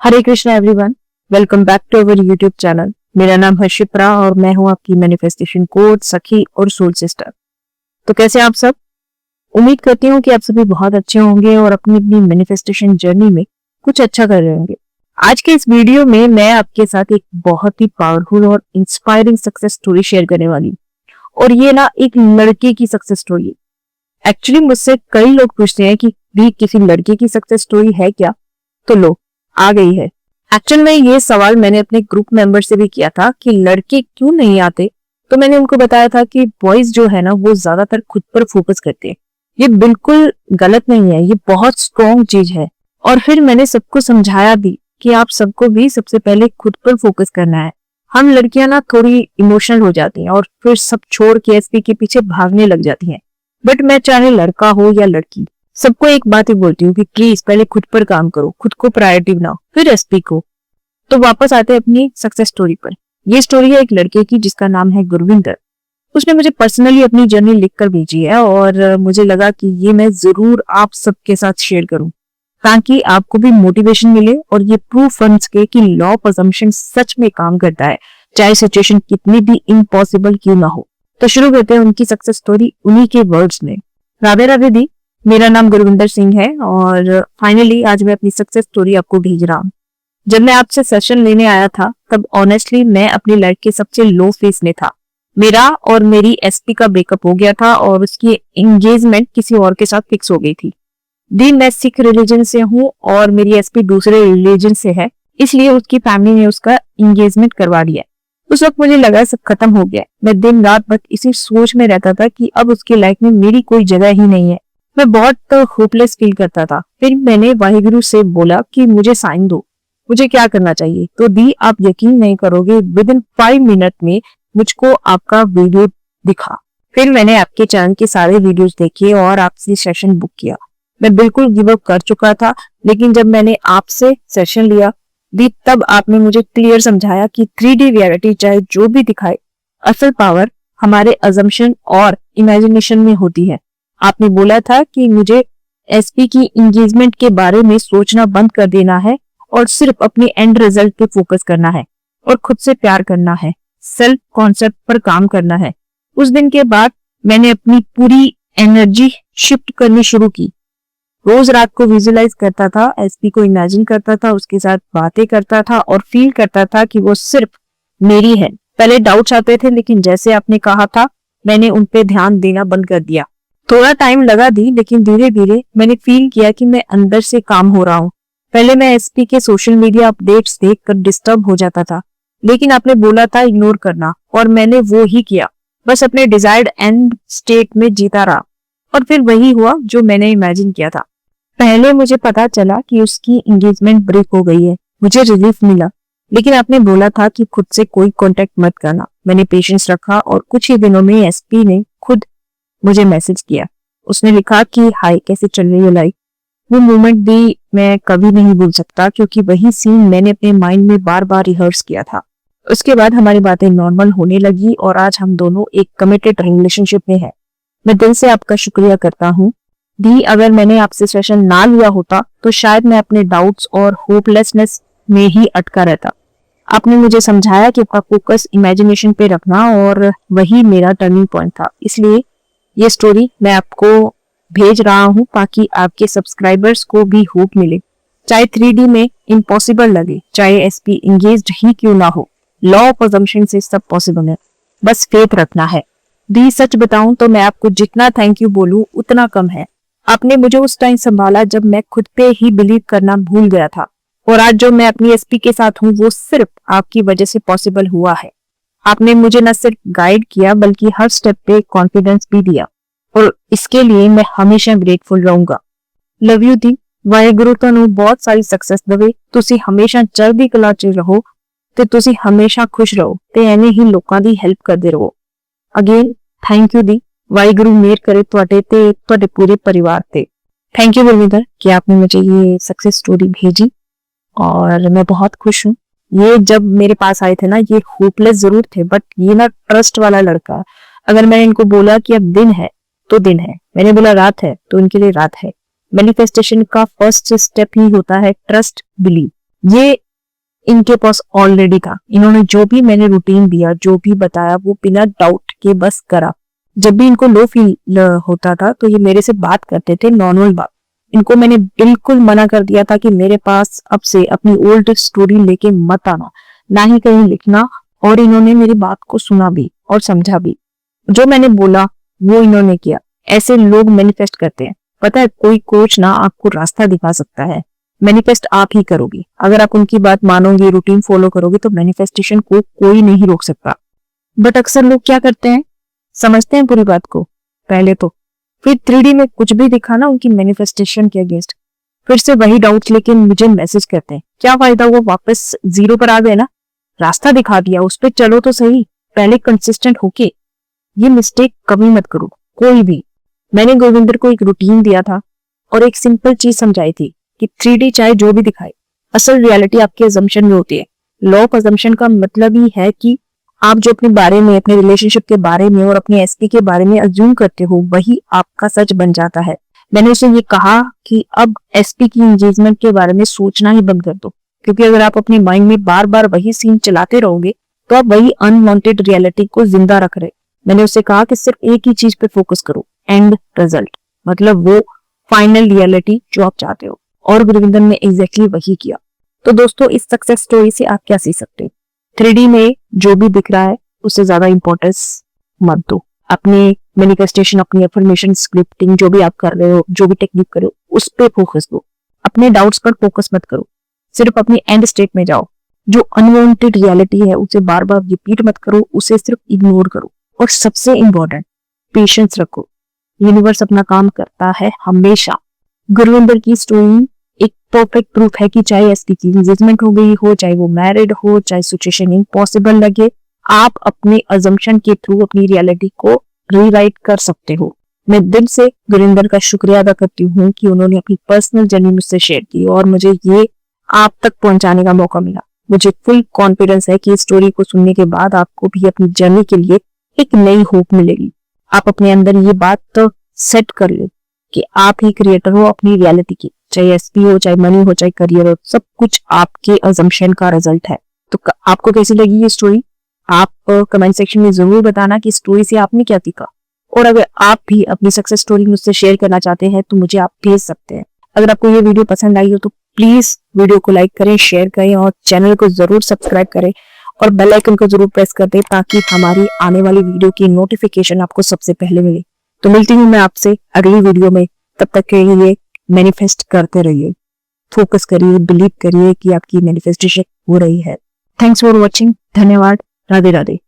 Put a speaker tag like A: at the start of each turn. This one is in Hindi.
A: Hare Krishna everyone, welcome back to our YouTube channel. मेरा नाम है शिप्रा और मैं हूं आपकी मैनिफेस्टेशन कोच, सखी और सोल सिस्टर। तो कैसे आप सब? उम्मीद करती हूँ कि आप सभी बहुत अच्छे होंगे और अपनी अपनी मैनिफेस्टेशन जर्नी में कुछ अच्छा कर रहे होंगे। आज के इस वीडियो में मैं आपके साथ एक बहुत ही पावरफुल और इंस्पायरिंग सक्सेस स्टोरी शेयर करने वाली हूँ। और ये ना एक लड़के की सक्सेस स्टोरी है। एक्चुअली मुझसे कई लोग पूछते हैं कि भी किसी लड़के की सक्सेस स्टोरी है क्या, तो लो आ गई है। एक्चुअल में ये सवाल मैंने अपने ग्रुप मेंबर से भी किया था कि लड़के क्यों नहीं आते, तो मैंने उनको बताया था कि बॉयज जो है ना वो ज्यादातर खुद पर फोकस करते हैं। ये बिल्कुल गलत नहीं है, ये बहुत स्ट्रॉन्ग चीज है। और फिर मैंने सबको समझाया भी कि आप सबको भी सबसे पहले खुद पर फोकस करना है। हम लड़कियां ना थोड़ी इमोशनल हो जाती हैं और फिर सब छोड़ के एसपी के पीछे भागने लग जाती हैं। बट मैं चाहे लड़का हो या लड़की, सबको एक बात ही बोलती हूँ कि प्लीज पहले खुद पर काम करो, खुद को प्रायोरिटी बनाओ, फिर एसपी को। तो वापस आते हैं अपनी सक्सेस स्टोरी पर। ये स्टोरी है एक लड़के की जिसका नाम है गुरविंदर। उसने मुझे पर्सनली अपनी जर्नी लिखकर भेजी है और मुझे लगा कि ये मैं जरूर आप सबके साथ शेयर करूं ताकि आपको भी मोटिवेशन मिले और ये प्रूफ बन सके कि लॉ ऑफ असम्पशन सच में काम करता है, चाहे सिचुएशन कितनी भी इम्पॉसिबल क्यों ना हो। तो शुरू करते हैं उनकी सक्सेस स्टोरी उन्हीं के वर्ड्स में। राधे राधे दी, मेरा नाम गुरविंदर सिंह है और फाइनली आज मैं अपनी सक्सेस स्टोरी आपको भेज रहा हूँ। जब मैं आपसे सेशन लेने आया था तब ऑनेस्टली मैं अपनी लाइफ के सबसे लो फेस में था। मेरा और मेरी एसपी का ब्रेकअप हो गया था और उसकी एंगेजमेंट किसी और के साथ फिक्स हो गई थी। दी मैं सिख रिलीजन से हूँ और मेरी एसपी दूसरे रिलीजन से है, इसलिए उसकी फैमिली ने उसका एंगेजमेंट करवा दिया। उस वक्त मुझे लगा सब खत्म हो गया। मैं दिन रात बस इसी सोच में रहता था कि अब उसकी लाइफ में मेरी कोई जगह ही नहीं है। मैं बहुत होपलेस फील करता था। फिर मैंने वाहिगुरु से बोला कि मुझे साइन दो, मुझे क्या करना चाहिए। तो दी आप यकीन नहीं करोगे, विद इन 5 मिनट में मुझको आपका वीडियो दिखा। फिर मैंने आपके चैनल के सारे वीडियोस देखे और आपसे सेशन बुक किया। मैं बिल्कुल गिव अप कर चुका था, लेकिन जब मैंने आपसे सेशन लिया दी तब आपने मुझे क्लियर समझाया कि 3D रियलिटी चाहे जो भी दिखाए, असल पावर हमारे अजम्पशन और इमेजिनेशन में होती है। आपने बोला था कि मुझे एसपी की एंगेजमेंट के बारे में सोचना बंद कर देना है और सिर्फ अपने एंड रिजल्ट पे फोकस करना है और खुद से प्यार करना है, सेल्फ कॉन्सेप्ट पर काम करना है। उस दिन के बाद मैंने अपनी पूरी एनर्जी शिफ्ट करनी शुरू की। रोज रात को विजुअलाइज करता था, एसपी को इमेजिन करता था, उसके साथ बातें करता था और फील करता था कि वो सिर्फ मेरी है। पहले डाउट्स आते थे, लेकिन जैसे आपने कहा था मैंने उन पे ध्यान देना बंद कर दिया। थोड़ा टाइम लगा दी, लेकिन धीरे धीरे मैंने फील किया कि मैं अंदर से काम हो रहा हूँ। पहले मैं एसपी के सोशल मीडिया अपडेट्स देखकर डिस्टर्ब हो जाता था, लेकिन आपने बोला था इग्नोर करना और मैंने वो ही किया। बस अपने डिजायर्ड एंड स्टेट में जीता रहा और फिर वही हुआ जो मैंने इमेजिन किया था। पहले मुझे पता चला कि उसकी एंगेजमेंट ब्रेक हो गई है, मुझे रिलीफ मिला, लेकिन आपने बोला था कि खुद से कोई कांटेक्ट मत करना। मैंने पेशेंस रखा और कुछ ही दिनों में एसपी ने खुद मुझे मैसेज किया। उसने लिखा कि हाय, कैसे चल रही है लाइफ। वो मोमेंट भी मैं कभी नहीं भूल सकता, क्योंकि वही सीन मैंने अपने माइंड में बार बार रिहर्स किया था। उसके बाद हमारी बातें नॉर्मल होने लगी और आज हम दोनों एक कमिटेड रिलेशनशिप में है। मैं दिल से आपका शुक्रिया करता हूँ दी। अगर मैंने आपसे सेशन ना लिया होता तो शायद मैं अपने डाउट्स और होपलेसनेस में ही अटका रहता। आपने मुझे समझाया कि आपका फोकस इमेजिनेशन पे रखना और वही मेरा टर्निंग पॉइंट था। इसलिए ये स्टोरी मैं आपको भेज रहा हूँ ताकि आपके सब्सक्राइबर्स को भी होप मिले। चाहे 3D में इम्पॉसिबल लगे, चाहे एसपी एंगेज्ड ही क्यों ना हो, लॉ ऑफ असम्पशन से सब पॉसिबल है, बस फेथ रखना है। दी सच बताऊं तो मैं आपको जितना थैंक यू बोलूं उतना कम है। आपने मुझे उस टाइम संभाला जब मैं खुद पे ही बिलीव करना भूल गया था, और आज जो मैं अपनी एसपी के साथ हूँ वो सिर्फ आपकी वजह से पॉसिबल हुआ है। आपने मुझे न सिर्फ गाइड किया बल्कि हर स्टेप पे कॉन्फिडेंस भी दिया, और इसके लिए मैं हमेशा ग्रेटफुल रहूंगा। लव यू दी। वाहिगुरु ਤੁਹਾਨੂੰ बहुत सारी सक्सेस देवे। ਤੁਸੀਂ ਹਮੇਸ਼ਾ ਚੜ੍ਹਦੀ ਕਲਾ 'ਚ ਰਹੋ ਤੇ ਤੁਸੀਂ ਹਮੇਸ਼ਾ ਖੁਸ਼ ਰਹੋ ਤੇ ਐਵੇਂ ਹੀ ਲੋਕਾਂ ਦੀ ਹੈਲਪ ਕਰਦੇ ਰਹੋ। ਅਗੇਨ ਥੈਂਕ ਯੂ दी। वाहिगुरु मेहर करे ਤੁਹਾਡੇ ਤੇ ਤੁਹਾਡੇ पूरे परिवार पे। थैंक यू गुरविंदर कि आपने मुझे ये सक्सेस स्टोरी भेजी और मैं बहुत खुश हूँ। ये जब मेरे पास आए थे ना, ये होपलेस जरूर थे, बट ये ना ट्रस्ट वाला लड़का। अगर मैंने इनको बोला कि अब दिन है तो दिन है, मैंने बोला रात है तो इनके लिए रात है। मैनिफेस्टेशन का फर्स्ट स्टेप ही होता है ट्रस्ट बिलीव। ये इनके पास ऑलरेडी था। इन्होंने जो भी मैंने रूटीन दिया, जो भी बताया, वो बिना डाउट के बस करा। जब भी इनको लो फील होता था तो ये मेरे से बात करते थे, नॉर्मल बात। इनको मैंने बिल्कुल मना कर दिया था कि मेरे पास अब से अपनी ओल्ड स्टोरी लेके मत आना, ना ही कहीं लिखना। और इन्होंने मेरी बात को सुना भी और समझा भी। जो मैंने बोला वो इन्होंने किया। ऐसे लोग मैनिफेस्ट करते हैं। पता है, कोई कोच ना आपको रास्ता दिखा सकता है, मैनिफेस्ट आप ही करोगी। अगर आप उनकी बात मानोगे, रूटीन फॉलो करोगे, तो मैनिफेस्टेशन को कोई नहीं रोक सकता। बट अक्सर लोग क्या करते हैं, समझते हैं पूरी बात को पहले तो, फिर 3D में कुछ भी दिखा ना उनकी मैनिफेस्टेशन के अगेंस्ट, फिर से वही डाउट्स लेके मुझे मैसेज करते हैं। क्या फायदा, वो वापस जीरो पर आ गए ना। रास्ता दिखा दिया, उस पर चलो तो सही, पहले कंसिस्टेंट होके। ये मिस्टेक कभी मत करो कोई भी। मैंने गोविंदर को एक रूटीन दिया था और एक सिंपल चीज समझाई थी कि 3D चाहे जो भी दिखाए, असल रियलिटी आपके अजम्पशन में होती है। लॉ ऑफ अजम्पशन का मतलब ही है कि आप जो अपने बारे में, अपने रिलेशनशिप के बारे में और अपने एसपी के बारे में अज्यूम करते हो, वही आपका सच बन जाता है। मैंने उसे ये कहा कि अब एसपी की एंगेजमेंट के बारे में सोचना ही बंद कर दो, क्योंकि अगर आप अपने माइंड में बार बार वही सीन चलाते रहोगे तो आप वही अनवांटेड रियलिटी को जिंदा रख रहे। मैंने उसे कहा कि सिर्फ एक ही चीज पे फोकस करो, एंड रिजल्ट, मतलब वो फाइनल रियलिटी जो आप चाहते हो। और गुरविंदर ने एग्जैक्टली वही किया। तो दोस्तों, इस सक्सेस स्टोरी से आप क्या सीख सकते हो? 3D में जो भी दिख रहा है उससे ज्यादा इंपॉर्टेंस मत दो। अपने मैनिफेस्टेशन, अपनी अफर्मेशन, स्क्रिप्टिंग जो भी आप कर रहे हो, जो भी टेक्निक कर रहे हो, उस पे फोकस दो। अपने डाउट्स पर फोकस मत करो, सिर्फ अपनी एंड स्टेट में जाओ। जो अनवांटेड रियलिटी है उसे बार बार रिपीट मत करो, उसे सिर्फ इग्नोर करो। और सबसे इंपॉर्टेंट, पेशेंस रखो। यूनिवर्स अपना काम करता है हमेशा। गुरविंदर की स्टोरी एक परफेक्ट प्रूफ है कि चाहे एसपी की एंगेजमेंट हो गई हो, चाहे वो मैरिड हो, चाहे सिचुएशन इम्पॉसिबल लगे, आप अपने अजम्पशन के थ्रू अपनी रियलिटी को रीराइट कर सकते हो। मैं दिल से गुरविंदर का शुक्रिया अदा करती हूँ कि उन्होंने अपनी पर्सनल जर्नी मुझसे शेयर की और मुझे ये आप तक पहुंचाने का मौका मिला। मुझे फुल कॉन्फिडेंस है कि इस स्टोरी को सुनने के बाद आपको भी अपनी जर्नी के लिए एक नई होप मिलेगी। आप अपने अंदर ये बात तो सेट कर ले कि आप ही क्रिएटर हो अपनी रियलिटी की। चाहे एसपी हो, चाहे मनी हो, चाहे करियर हो, सब कुछ आपके अजम्पशन का रिजल्ट है। तो आपको कैसी लगी ये स्टोरी? आप कमेंट सेक्शन में जरूर बताना कि स्टोरी से आपने क्या सीखा। और अगर आप भी अपनी सक्सेस स्टोरी मुझसे शेयर करना चाहते हैं तो मुझे आप भेज सकते हैं। अगर आपको ये वीडियो पसंद आई हो तो प्लीज वीडियो को लाइक करें, शेयर करें और चैनल को जरूर सब्सक्राइब करें और बेल आइकन को जरूर प्रेस कर दें ताकि हमारी आने वाली वीडियो की नोटिफिकेशन आपको सबसे पहले मिले। तो मिलती हूँ मैं आपसे अगली वीडियो में। तब तक के लिए मैनिफेस्ट करते रहिए, फोकस करिए, बिलीव करिए कि आपकी मैनिफेस्टेशन हो रही है। Thanks for watching. धन्यवाद। राधे राधे।